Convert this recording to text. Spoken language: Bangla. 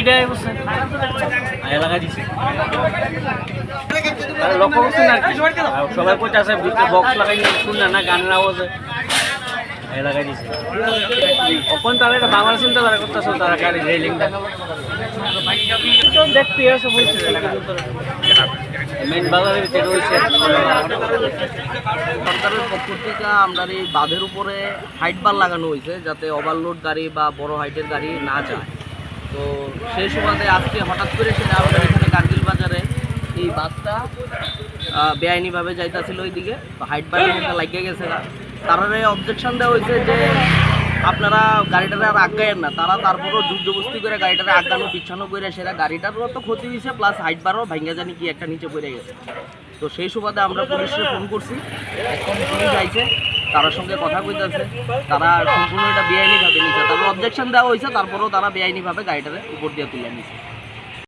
এটাই বলছে এলাকা দিছে লক্ষ্য করছেন আর কি সবাই কইতাছে বক্স লাগাই শুননা না গানের আওয়াজে এলাকায় দিছে ওপন তারা বাংলাদেশ তারা করতেছে তারা গাড়ি রেলিংটা দেখতে আসে বলছে মেন বাজারের ভিতরে রয়েছে সরকারের পক্ষ থেকে আমরা এই বাঁধের উপরে হাইট বার লাগানো হয়েছে যাতে ওভারলোড গাড়ি বা বড় হাইটের গাড়ি না যায়। তো সেই সুবাদে আজকে হঠাৎ করে সেটা আমাদের এখানে কার্গিল বাজারে এই বাসটা বেআইনিভাবে যাইতেছিল ওইদিকে হাইট বারের মধ্যে লাগিয়ে গেছে না তারারে অবজেকশন দেওয়া হয়েছে যে আপনারা গাড়িটারে আর আগায়েন না। তারা তারপরও জবরদস্তি করে গাড়িটারে আগানো পিছানো করে সেটা গাড়িটারও তো ক্ষতি হয়েছে প্লাস হাইট বারও ভাঙ্গা জানি কি একটা নিচে পড়ে গেছে। তো সেই সুবাদে আমরা পুলিশে ফোন করছি, এখন পুলিশ আইছে তার সঙ্গে কথা কইতেছে তারা সম্পূর্ণ এটা বেআইনিভাবে নিচ্ছে। তারপর অবজেকশন দেওয়া হয়েছে তারপরেও তারা বেআইনিভাবে গাড়িটারে উপর দিয়ে তুলে নিচ্ছে।